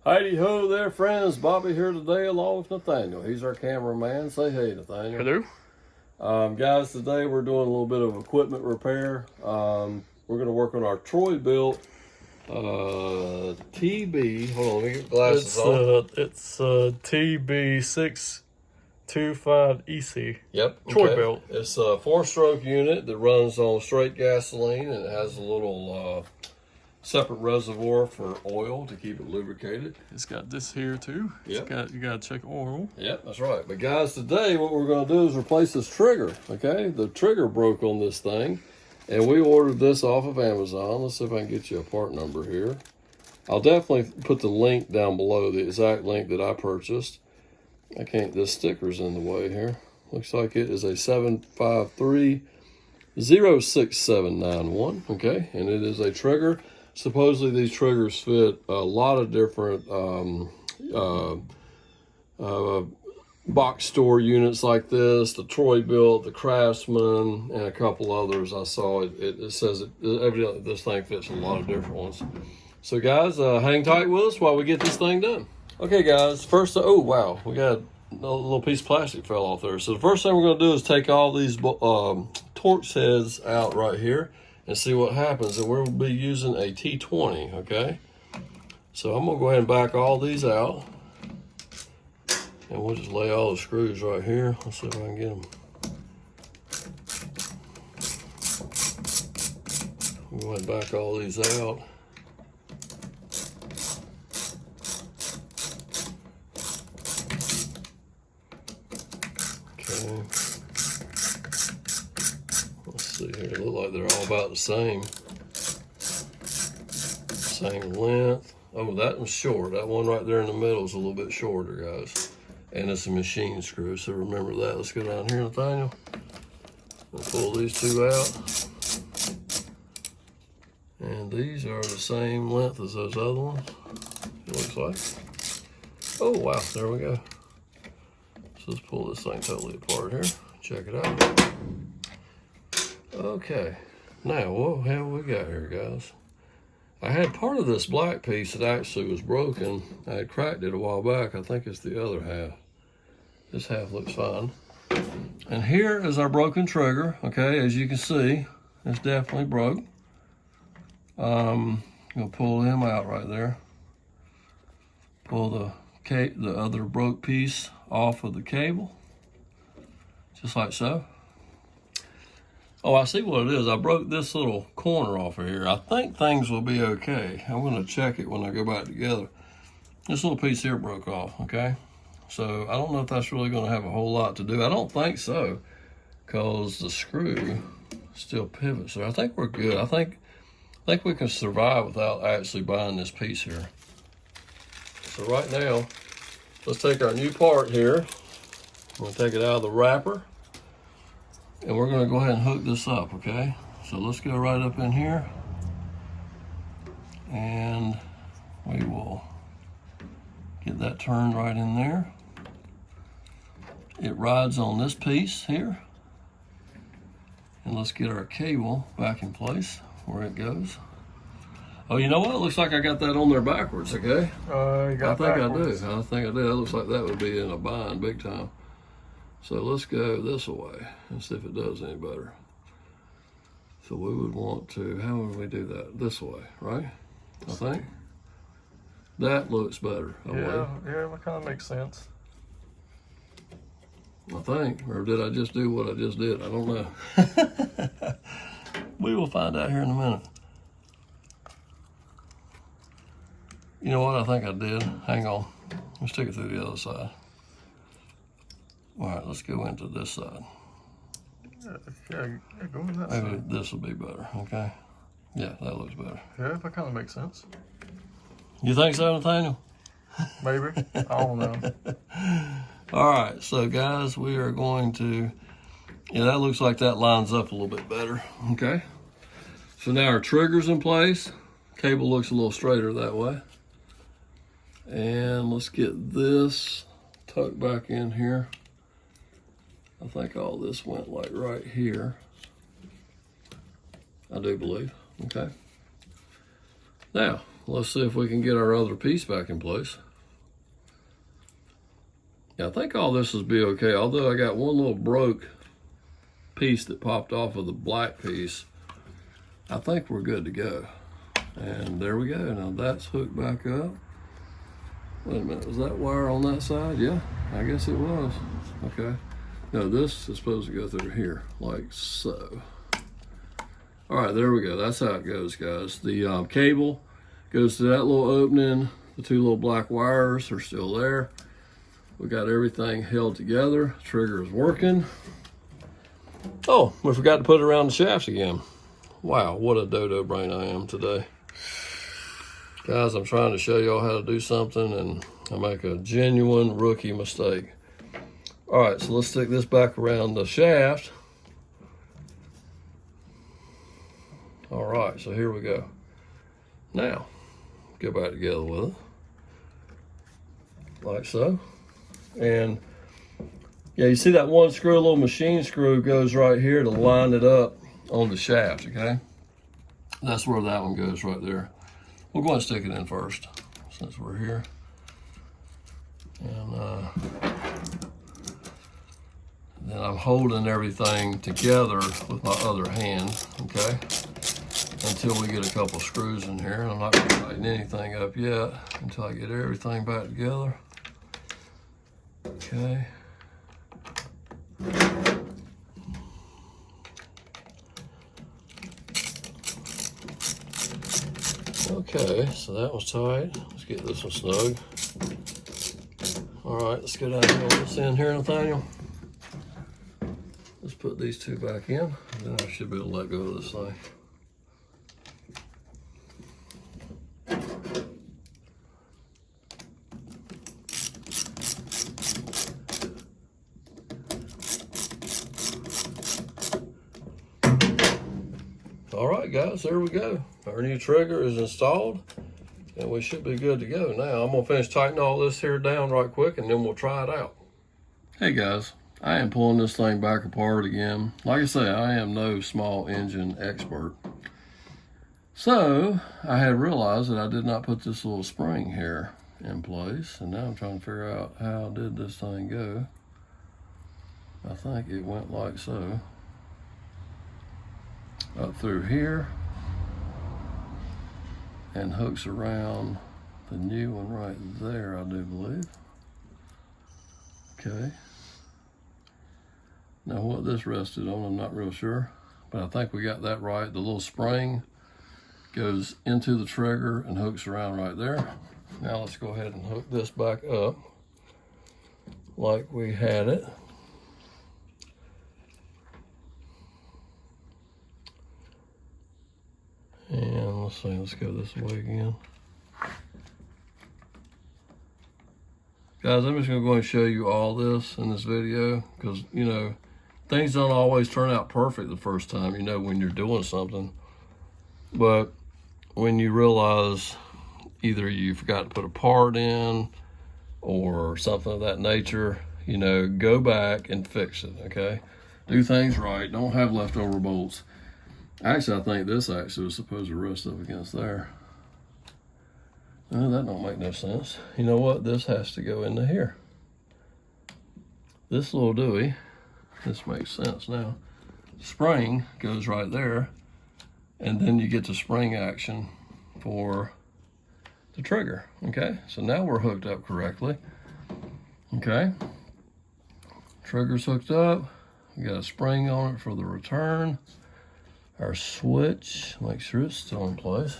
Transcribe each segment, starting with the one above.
Heidi ho there, friends. Bobby here today along with Nathaniel. He's our cameraman. Say hey, Nathaniel. Hello. Guys, today we're doing a little bit of equipment repair. We're going to work on our Troy-Bilt TB. Hold on, let me get glasses on. It's TB625 EC. Yep. Troy-Bilt. It's a 4-stroke unit that runs on straight gasoline, and it has a little separate reservoir for oil to keep it lubricated. It's got this here too. Yep. You got to check oil. Yep, that's right. But guys, today what we're going to do is replace this trigger. Okay, the trigger broke on this thing, and we ordered this off of Amazon. Let's see if I can get you a part number here. I'll definitely put the link down below, the exact link that I purchased. I can't, this sticker's in the way here. Looks like it is a 753-06791, okay? And it is a trigger. Supposedly these triggers fit a lot of different box store units like this, the Troy-Bilt, the Craftsman, and a couple others I saw. It says evidently this thing fits a lot of different ones. So guys, hang tight with us while we get this thing done. Okay guys, first, oh wow, we got a little piece of plastic fell off there. So the first thing we're gonna do is take all these Torx heads out right here and see what happens. And we'll be using a T20, okay? So I'm gonna go ahead and back all these out. And we'll just lay all the screws right here. Let's see if I can get them. We'll go ahead and back all these out. Okay. Let's see here. They look like they're all about the same. Same length. Oh, that one's short. That one right there in the middle is a little bit shorter, guys. And it's a machine screw, so remember that. Let's go down here, Nathaniel. We'll pull these two out. And these are the same length as those other ones, it looks like. Oh, wow, there we go. So let's pull this thing totally apart here. Check it out. Okay, now what have we got here, guys? I had part of this black piece that actually was broken. I had cracked it a while back. I think it's the other half. This half looks fine. And here is our broken trigger. Okay, as you can see, it's definitely broke. Gonna pull him out right there. Pull the other broke piece off of the cable, just like so. Oh, I see what it is. I broke this little corner off of here. I think things will be okay. I'm gonna check it when I go back together. This little piece here broke off, okay? So I don't know if that's really gonna have a whole lot to do. I don't think so, because the screw still pivots. So I think we're good. I think we can survive without actually buying this piece here. So right now, let's take our new part here. I'm gonna take it out of the wrapper. And we're gonna go ahead and hook this up, okay? So let's go right up in here. And we will get that turned right in there. It rides on this piece here. And let's get our cable back in place where it goes. Oh, you know what? It looks like I got that on there backwards, okay? You got backwards. I think I do. That looks like that would be in a bind big time. So let's go this way and see if it does any better. So we would want to, how would we do that? This way, right? I think. That looks better. Yeah, that kind of makes sense. I think, or did I just do what I just did? I don't know. We will find out here in a minute. You know what I think I did? Hang on, let's take it through the other side. All right, let's go into this side. Yeah, go in that Maybe side. this will be better, okay? Yeah, that looks better. Yeah, that kind of makes sense. You think so, Nathaniel? Maybe. I don't know. All right, so guys, we are going to, yeah, that looks like that lines up a little bit better, okay? So now our trigger's in place. Cable looks a little straighter that way. And let's get this tucked back in here. I think all this went like right here. I do believe, okay? Now, let's see if we can get our other piece back in place. Yeah, I think all this will be okay, although I got one little broke piece that popped off of the black piece. I think we're good to go. And there we go. Now that's hooked back up. Wait a minute, was that wire on that side? Yeah, I guess it was. Okay. No, this is supposed to go through here, like so. All right, there we go. That's how it goes, guys. The cable goes to that little opening. The two little black wires are still there. We got everything held together. Trigger is working. Oh, we forgot to put it around the shaft again. Wow, what a dodo brain I am today. Guys, I'm trying to show y'all how to do something and I make a genuine rookie mistake. All right, so let's stick this back around the shaft. All right, so here we go. Now, go back together with it. Like so. And yeah, you see that one screw, a little machine screw goes right here to line it up on the shaft, okay? That's where that one goes right there. We'll go and stick it in first since we're here. And then I'm holding everything together with my other hand, okay? Until we get a couple screws in here. And I'm not gonna tighten anything up yet until I get everything back together. Okay. Okay, so that was tight. Let's get this one snug. All right, let's go down and roll this in here, Nathaniel. Let's put these two back in, and then I should be able to let go of this thing. All right, guys, there we go. Our new trigger is installed, and we should be good to go. Now, I'm gonna finish tightening all this here down right quick, and then we'll try it out. Hey guys, I am pulling this thing back apart again. Like I say, I am no small engine expert. So, I had realized that I did not put this little spring here in place, and now I'm trying to figure out how did this thing go. I think it went like so. Up through here and hooks around the new one right there, I do believe. Okay. Now what this rested on, I'm not real sure, but I think we got that right. The little spring goes into the trigger and hooks around right there. Now let's go ahead and hook this back up like we had it. And let's see, let's go this way again. Guys, I'm just gonna go and show you all this in this video because, you know, things don't always turn out perfect the first time, you know, when you're doing something. But when you realize either you forgot to put a part in or something of that nature, you know, go back and fix it, okay? Do things right, don't have leftover bolts. Actually, I think this actually was supposed to rest up against there. That don't make no sense. You know what? This has to go into here. This little dewey, this makes sense now. Spring goes right there, and then you get the spring action for the trigger, okay? So now we're hooked up correctly, okay? Trigger's hooked up. We got a spring on it for the return. Our switch, make sure it's still in place.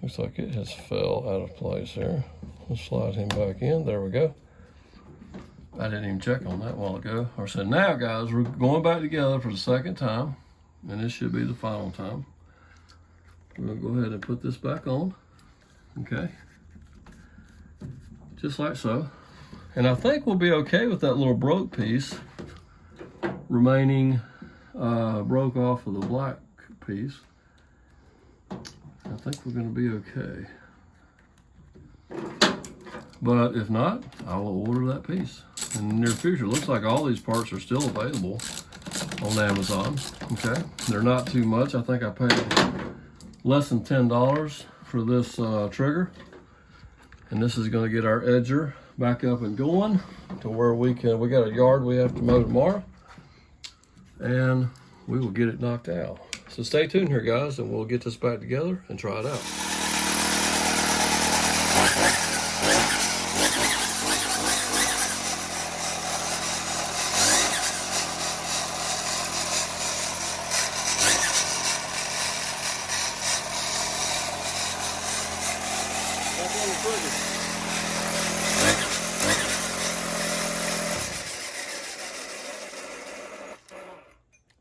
Looks like it has fell out of place here. Let's slide him back in, there we go. I didn't even check on that a while ago. So now guys, we're going back together for the second time, and this should be the final time. We're gonna go ahead and put this back on, okay? Just like so. And I think we'll be okay with that little broke piece remaining broke off of the black piece. I think we're going to be okay. But if not, I will order that piece in the near future. Looks like all these parts are still available on Amazon. Okay, they're not too much. I think I paid less than $10 for this trigger. And this is going to get our edger back up and going to where we got a yard we have to mow tomorrow, and we will get it knocked out. So stay tuned here, guys, and we'll get this back together and try it out.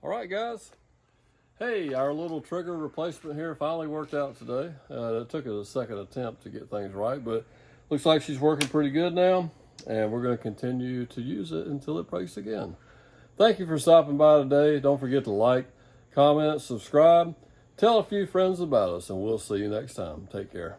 All right, guys. Hey, our little trigger replacement here finally worked out today. It took us a second attempt to get things right, but looks like she's working pretty good now, and we're going to continue to use it until it breaks again. Thank you for stopping by today. Don't forget to like, comment, subscribe, tell a few friends about us, and we'll see you next time. Take care.